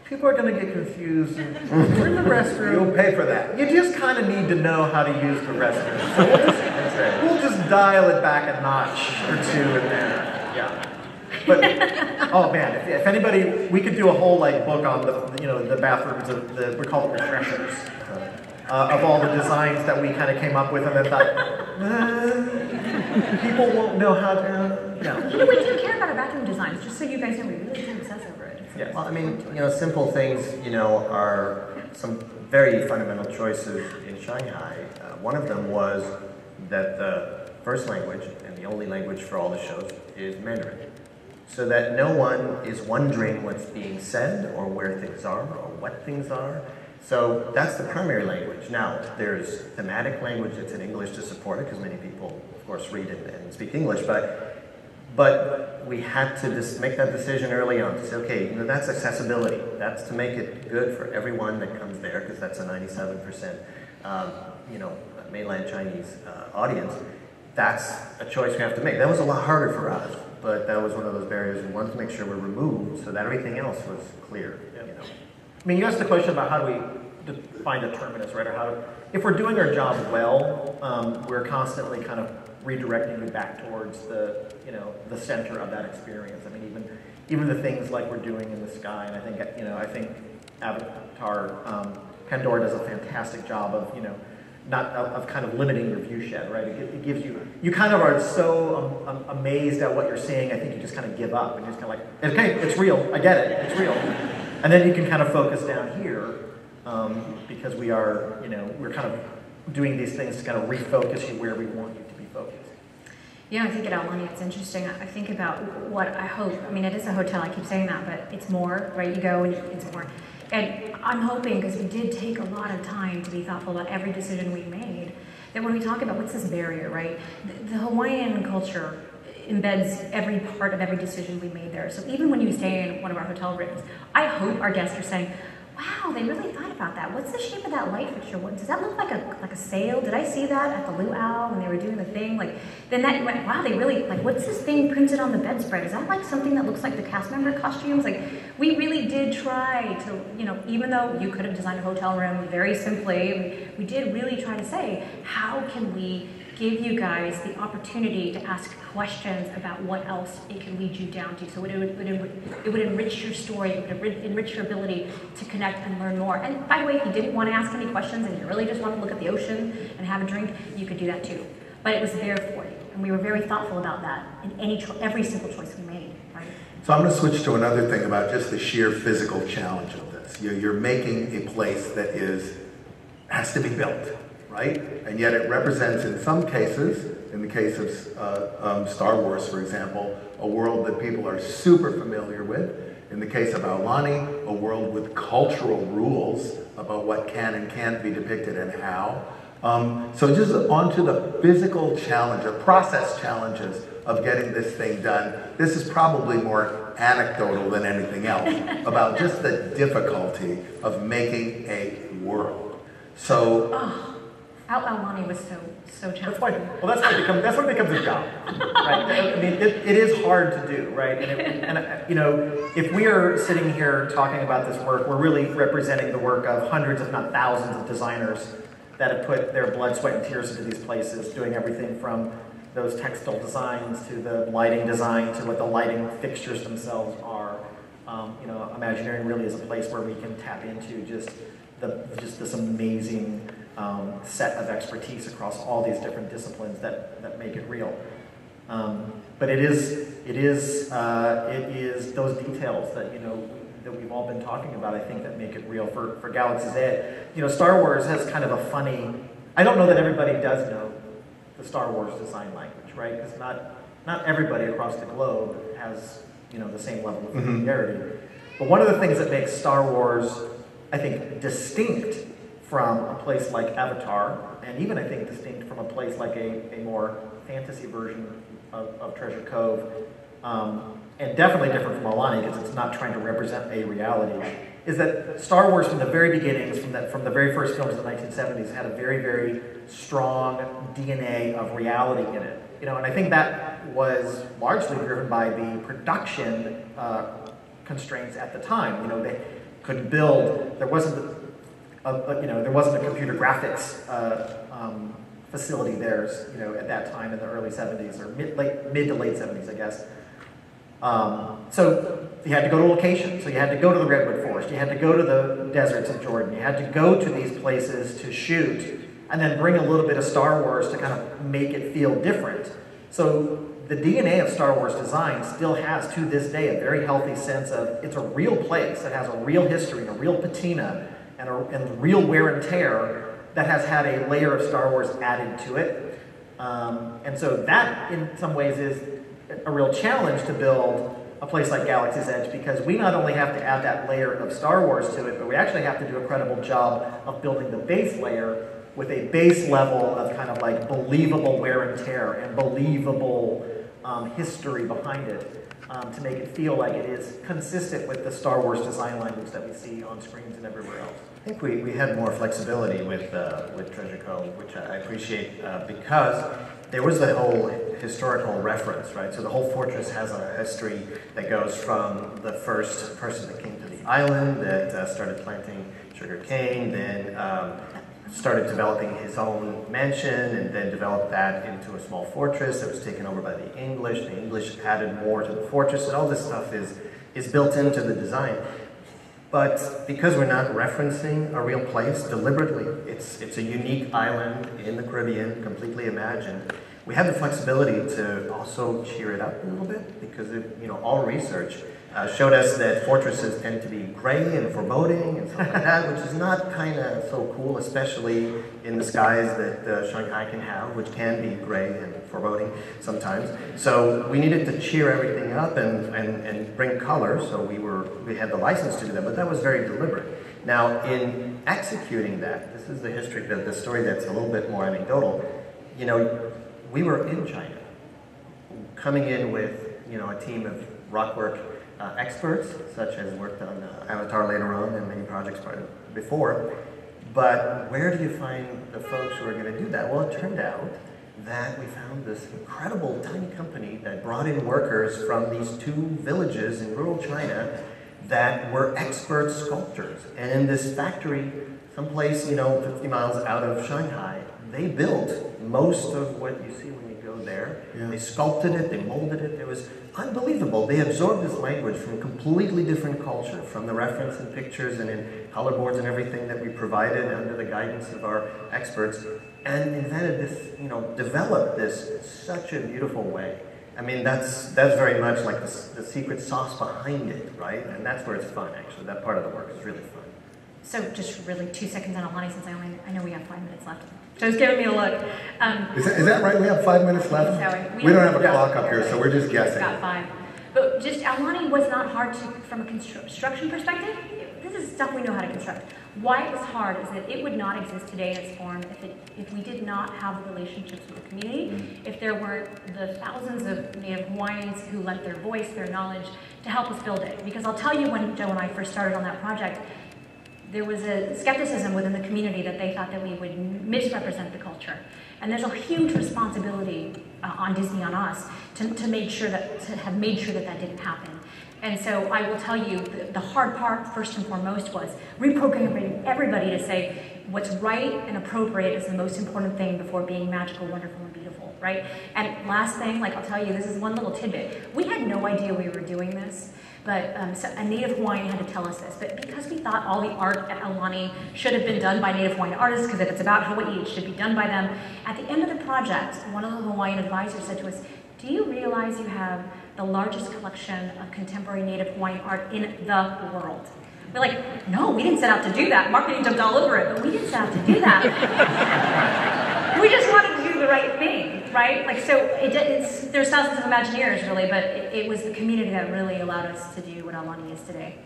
people are going to get confused. We're in the restroom. You'll pay for that. You just kind of need to know how to use the restroom. So we'll just dial it back a notch or two in there. Yeah. But oh man, if anybody, we could do a whole book on the bathrooms of we call them refreshers. Of all the designs that we kind of came up with, and then thought, people won't know how to. We do care about our bathroom designs, just so you guys know, we really do obsess over it. Yeah. Well, I mean, simple things, are some very fundamental choices in Shanghai. One of them was that the first language and the only language for all the shows is Mandarin, so that no one is wondering what's being said or where things are or what things are. So that's the primary language. Now, there's thematic language that's in English to support it, because many people, of course, read and speak English, but we had to make that decision early on to say, okay, that's accessibility. That's to make it good for everyone that comes there, because that's a 97%, mainland Chinese audience. That's a choice we have to make. That was a lot harder for us, but that was one of those barriers we wanted to make sure were removed so that everything else was clear. I mean, you asked the question about how do we find a terminus, right? Or if we're doing our job well, we're constantly kind of redirecting you back towards the center of that experience. I mean, even the things like we're doing in the sky, and I think Avatar Pandora does a fantastic job of of kind of limiting your view shed, right? It gives you kind of are so amazed at what you're seeing. I think you just kind of give up and you're just kind of like, okay, it's real. I get it. It's real. And then you can kind of focus down here because we are, we're kind of doing these things to kind of refocus you where we want you to be focused. Yeah, I think at Aulani it's interesting. I think about what I hope. I mean, it is a hotel. I keep saying that, but it's more, right? You go and it's more. And I'm hoping, because we did take a lot of time to be thoughtful about every decision we made, that when we talk about what's this barrier, right? The Hawaiian culture embeds every part of every decision we made there. So even when you stay in one of our hotel rooms, I hope our guests are saying, wow, they really thought about that. What's the shape of that light fixture? Does that look like a sail? Did I see that at the luau when they were doing the thing? Like, then that went, wow, they really, like, what's this thing printed on the bedspread? Is that like something that looks like the cast member costumes? Like, we really did try to, you know, even though you could have designed a hotel room very simply, we did really try to say, how can we give you guys the opportunity to ask questions about what else it can lead you down to. So it would enrich your story, it would enrich your ability to connect and learn more. And by the way, if you didn't want to ask any questions and you really just want to look at the ocean and have a drink, you could do that too. But it was there for you. And we were very thoughtful about that in every single choice we made, right? So I'm going to switch to another thing about just the sheer physical challenge of this. You're making a place that has to be built, right? And yet it represents, in some cases, in the case of Star Wars, for example, a world that people are super familiar with. In the case of Aulani, a world with cultural rules about what can and can't be depicted and how. So just onto the physical challenge, the process challenges of getting this thing done. This is probably more anecdotal than anything else about just the difficulty of making a world. So. Aulani was so challenging. That's what becomes a job, right? I mean, it is hard to do, right? And you know, if we are sitting here talking about this work, we're really representing the work of hundreds, if not thousands, of designers that have put their blood, sweat, and tears into these places, doing everything from those textile designs to the lighting design to what the lighting fixtures themselves are. You know, Imagineering really is a place where we can tap into just this amazing set of expertise across all these different disciplines that make it real. But it is those details that, you know, that we've all been talking about, I think, that make it real. For Galaxy's Edge, you know, Star Wars has kind of a funny, I don't know that everybody does know the Star Wars design language, right? Because not everybody across the globe has, you know, the same level of familiarity. But one of the things that makes Star Wars, I think, distinct from a place like Avatar, and even I think distinct from a place like a more fantasy version of Treasure Cove, and definitely different from Aulani because it's not trying to represent a reality, is that Star Wars from the very beginnings, from the very first films in the 1970s, had a very, very strong DNA of reality in it. You know, and I think that was largely driven by the production constraints at the time. You know, they couldn't build, there wasn't a computer graphics facility there, you know, at that time in the early 70s, or mid to late 70s, I guess. So you had to go to locations. So you had to go to the Redwood Forest. You had to go to the deserts of Jordan. You had to go to these places to shoot, and then bring a little bit of Star Wars to kind of make it feel different. So the DNA of Star Wars design still has, to this day, a very healthy sense of it's a real place that has a real history, and a real patina, and real wear and tear that has had a layer of Star Wars added to it. And so that, in some ways, is a real challenge to build a place like Galaxy's Edge, because we not only have to add that layer of Star Wars to it, but we actually have to do a credible job of building the base layer with a base level of kind of like believable wear and tear and believable history behind it, to make it feel like it is consistent with the Star Wars design language that we see on screens and everywhere else. I think we had more flexibility with Treasure Cove, which I appreciate, because there was the whole historical reference, right? So the whole fortress has a history that goes from the first person that came to the island, that started planting sugar cane, then started developing his own mansion, and then developed that into a small fortress that was taken over by the English. The English added more to the fortress, and all this stuff is built into the design. But because we're not referencing a real place deliberately, it's a unique island in the Caribbean, completely imagined. We have the flexibility to also cheer it up a little bit, because all research showed us that fortresses tend to be gray and foreboding and stuff like that, which is not kind of so cool, especially in the skies that Shanghai can have, which can be gray and foreboding sometimes. So we needed to cheer everything up and bring color, so we had the license to do that, but that was very deliberate. Now, in executing that, this is the history, the story that's a little bit more anecdotal. You know, we were in China. coming in with, you know, a team of rockwork experts, such as worked on Avatar later on and many projects before. But where do you find the folks who are going to do that? Well, it turned out that we found this incredible tiny company that brought in workers from these 2 villages in rural China that were expert sculptors. And in this factory, someplace, you know, 50 miles out of Shanghai, they built most of what you see when you go there. Yeah. They sculpted it, they molded it. It was unbelievable. They absorbed this language from a completely different culture, from the reference in pictures and in color boards and everything that we provided under the guidance of our experts, and invented this, you know, developed this in such a beautiful way. I mean, that's very much like the secret sauce behind it, right? And that's where it's fun, actually. That part of the work is really fun. So just really 2 seconds on Alani, since I know we have 5 minutes left. Joe's giving me a look. Is that right? We have 5 minutes left? So we don't have a clock up here, so we're just guessing. Got 5. But just Alani was not hard to, from a construction perspective. This is stuff we know how to construct. Why it was hard is that it would not exist today in its form if we did not have the relationships with the community, if there weren't the thousands of Native Hawaiians who lent their voice, their knowledge to help us build it. Because I'll tell you, when Joe and I first started on that project, there was a skepticism within the community that they thought that we would misrepresent the culture. And there's a huge responsibility on Disney, on us, to have made sure that that didn't happen. And so I will tell you, the hard part, first and foremost, was reprogramming everybody to say what's right and appropriate is the most important thing before being magical, wonderful, and beautiful, right? And last thing, like I'll tell you, this is one little tidbit. We had no idea we were doing this, but so a Native Hawaiian had to tell us this. But because we thought all the art at Alani should have been done by Native Hawaiian artists, because if it's about Hawaii, it should be done by them, at the end of the project, one of the Hawaiian advisors said to us, "Do you realize you have the largest collection of contemporary Native Hawaiian art in the world?" We're like, "No, we didn't set out to do that. Marketing jumped all over it, but we didn't set out to do that." We just wanted to do the right thing, right? Like, so there's thousands of Imagineers, really, but it was the community that really allowed us to do what Alani is today.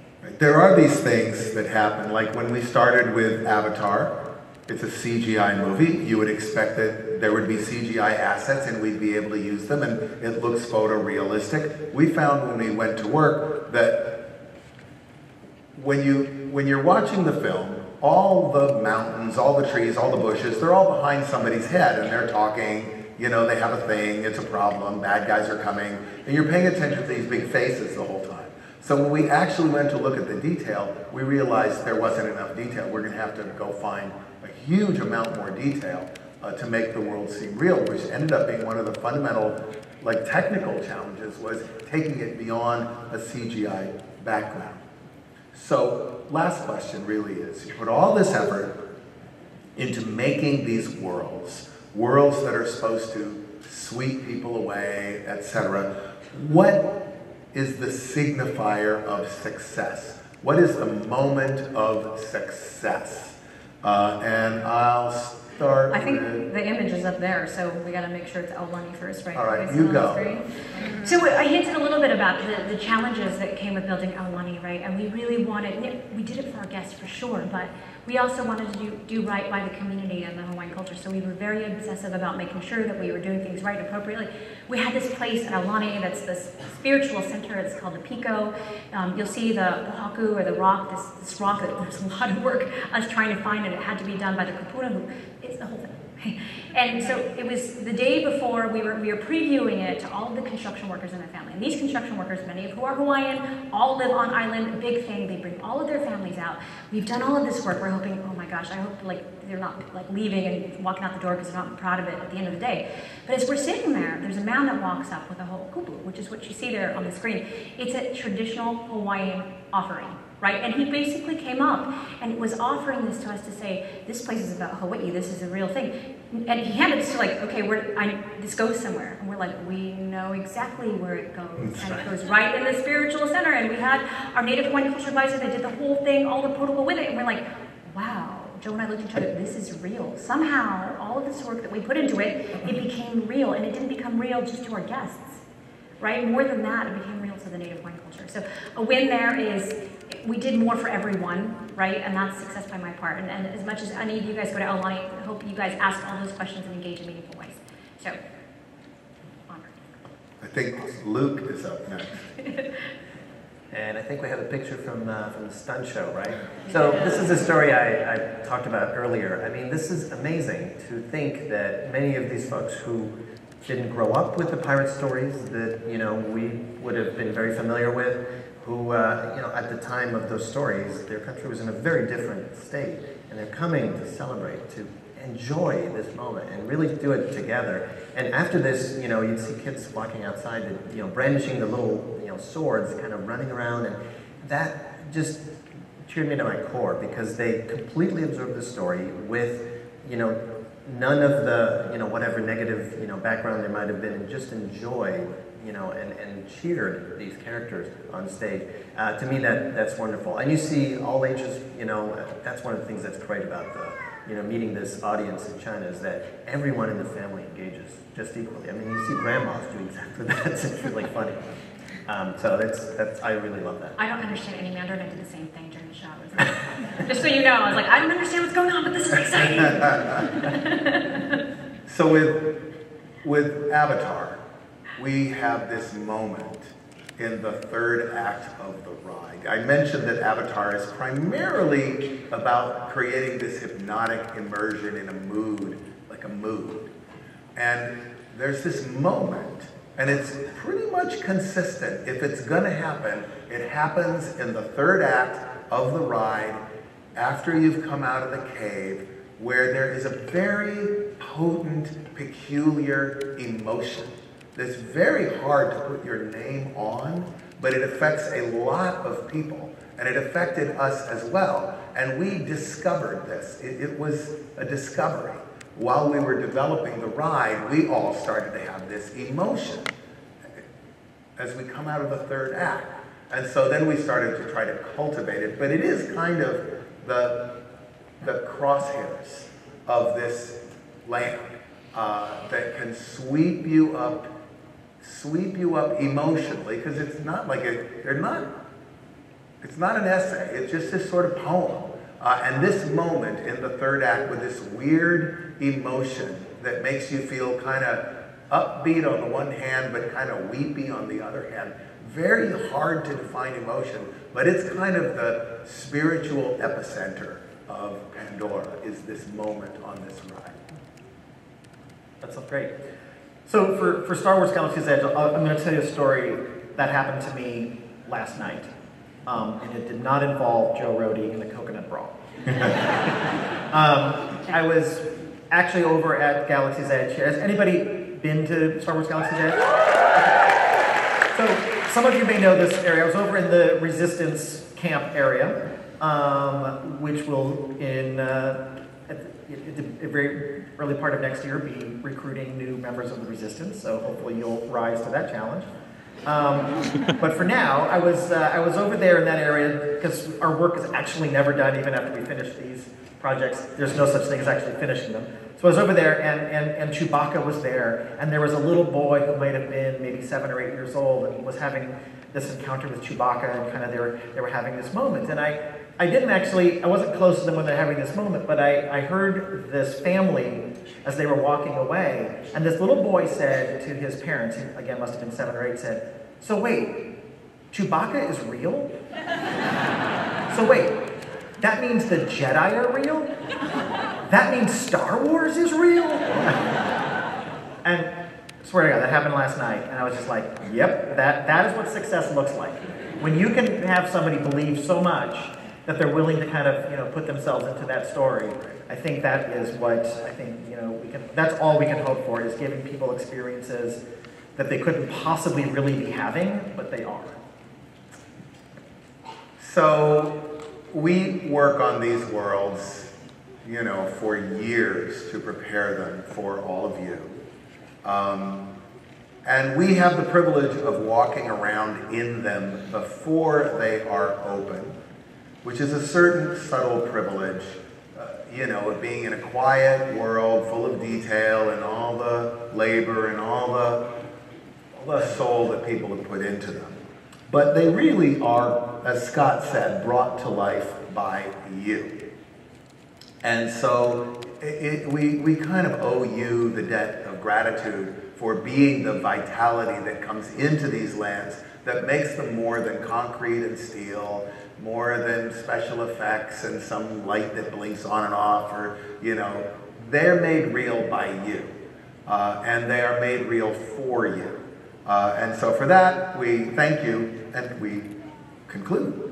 There are these things that happen, like when we started with Avatar. It's a CGI movie. You would expect that there would be CGI assets and we'd be able to use them, and it looks photorealistic. We found when we went to work that when you're watching the film, all the mountains, all the trees, all the bushes, they're all behind somebody's head and they're talking, you know, they have a thing, it's a problem, bad guys are coming, and you're paying attention to these big faces the whole time. So when we actually went to look at the detail, we realized there wasn't enough detail. We're going to have to go find a huge amount more detail to make the world seem real, which ended up being one of the fundamental, like, technical challenges, was taking it beyond a CGI background. So last question really is, you put all this effort into making these worlds that are supposed to sweep people away, etc. What is the signifier of success? What is the moment of success? And I'll start. I think the image is up there, so we got to make sure it's Alani first, right? All right, you go. So I hinted a little bit about the challenges that came with building Alani, right? And we really wanted, we did it for our guests for sure, but we also wanted to do right by the community and the Hawaiian culture. So we were very obsessive about making sure that we were doing things right and appropriately. We had this place at Alani that's the spiritual center. It's called the Pico. You'll see the haku, or the rock, this rock that there's a lot of work us trying to find, and it had to be done by the kupuna. It's the whole thing. And so it was the day before we were previewing it to all of the construction workers in their family. And these construction workers, many of who are Hawaiian, all live on island, big thing. They bring all of their families out. We've done all of this work. We're hoping, oh my gosh, I hope like they're not like leaving and walking out the door because they're not proud of it at the end of the day. But as we're sitting there, there's a man that walks up with a whole kupu, which is what you see there on the screen. It's a traditional Hawaiian offering. Right? And he basically came up and was offering this to us to say, this place is about Hawaii, this is a real thing. And he handed us to like, okay, this goes somewhere. And we're like, we know exactly where it goes. And it goes right in the spiritual center. And we had our Native Hawaiian culture advisor that did the whole thing, all the protocol with it. And we're like, wow, Joe and I looked at each other, this is real. Somehow, all of this work that we put into it, it became real. And it didn't become real just to our guests. Right? More than that, it became real to the Native Hawaiian culture. So a win there is, we did more for everyone, right? And that's success by my part. And as much as any of you guys go to Alani, I hope you guys ask all those questions and engage in meaningful ways. So, onward. I think Luke is up next. And I think we have a picture from the stunt show, right? So this is a story I talked about earlier. I mean, this is amazing to think that many of these folks who didn't grow up with the pirate stories that, you know, we would have been very familiar with, who, you know, at the time of those stories, their country was in a very different state, and they're coming to celebrate, to enjoy this moment and really do it together. And after this, you know, you'd see kids walking outside, and, you know, brandishing the little, you know, swords, kind of running around, and that just cheered me to my core because they completely absorbed the story with, you know, none of the, you know, whatever negative, you know, background there might have been, and just enjoyed, you know, and cheered these characters on stage. To me, that's wonderful. And you see all ages, you know, that's one of the things that's great about the, you know, meeting this audience in China is that everyone in the family engages just equally. I mean, you see grandmas do exactly that. It's really funny. So that's I really love that. I don't understand any Mandarin. I did the same thing during the show. Just so you know, I was like, I don't understand what's going on, but this is exciting. So with Avatar, we have this moment in the third act of the ride. I mentioned that Avatar is primarily about creating this hypnotic immersion in a mood, like a mood. And there's this moment, and it's pretty much consistent. If it's gonna happen, it happens in the third act of the ride after you've come out of the cave, where there is a very potent, peculiar emotion that's very hard to put your name on, but it affects a lot of people, and it affected us as well. And we discovered this. It was a discovery. While we were developing the ride, we all started to have this emotion as we come out of the third act. And so then we started to try to cultivate it, but it is kind of the crosshairs of this land that can sweep you up emotionally, because it's not like it's not an essay, it's just this sort of poem. And this moment in the third act with this weird emotion that makes you feel kind of upbeat on the one hand, but kind of weepy on the other hand. Very hard to define emotion, but it's kind of the spiritual epicenter of Pandora, is this moment on this ride. That's so great. So for Star Wars Galaxy's Edge, I'm going to tell you a story that happened to me last night. And it did not involve Joe Rohde in the coconut brawl. I was actually over at Galaxy's Edge. Has anybody been to Star Wars Galaxy's Edge? Okay. So some of you may know this area. I was over in the Resistance camp area, which will, in the very early part of next year, be recruiting new members of the Resistance. So hopefully you'll rise to that challenge. But for now, I was over there in that area because our work is actually never done even after we finish these projects. There's no such thing as actually finishing them. So I was over there, and Chewbacca was there, and there was a little boy who might have been maybe 7 or 8 years old, and was having this encounter with Chewbacca, and kind of they were having this moment. And I wasn't close to them when they're having this moment, but I heard this family as they were walking away, and this little boy said to his parents, who again must have been 7 or 8, said, "So wait, Chewbacca is real? So wait, that means the Jedi are real? That means Star Wars is real?" And I swear to God, that happened last night, and I was just like, yep, that is what success looks like. When you can have somebody believe so much that they're willing to kind of, you know, put themselves into that story. I think that is what I think, you know, that's all we can hope for, is giving people experiences that they couldn't possibly really be having, but they are. So we work on these worlds, you know, for years to prepare them for all of you. And we have the privilege of walking around in them before they are open, which is a certain subtle privilege, you know, of being in a quiet world full of detail and all the labor and all the soul that people have put into them. But they really are, as Scott said, brought to life by you. And so we kind of owe you the debt of gratitude for being the vitality that comes into these lands that makes them more than concrete and steel, more than special effects and some light that blinks on and off, or, you know, they're made real by you. And they are made real for you. And so for that, we thank you and we conclude.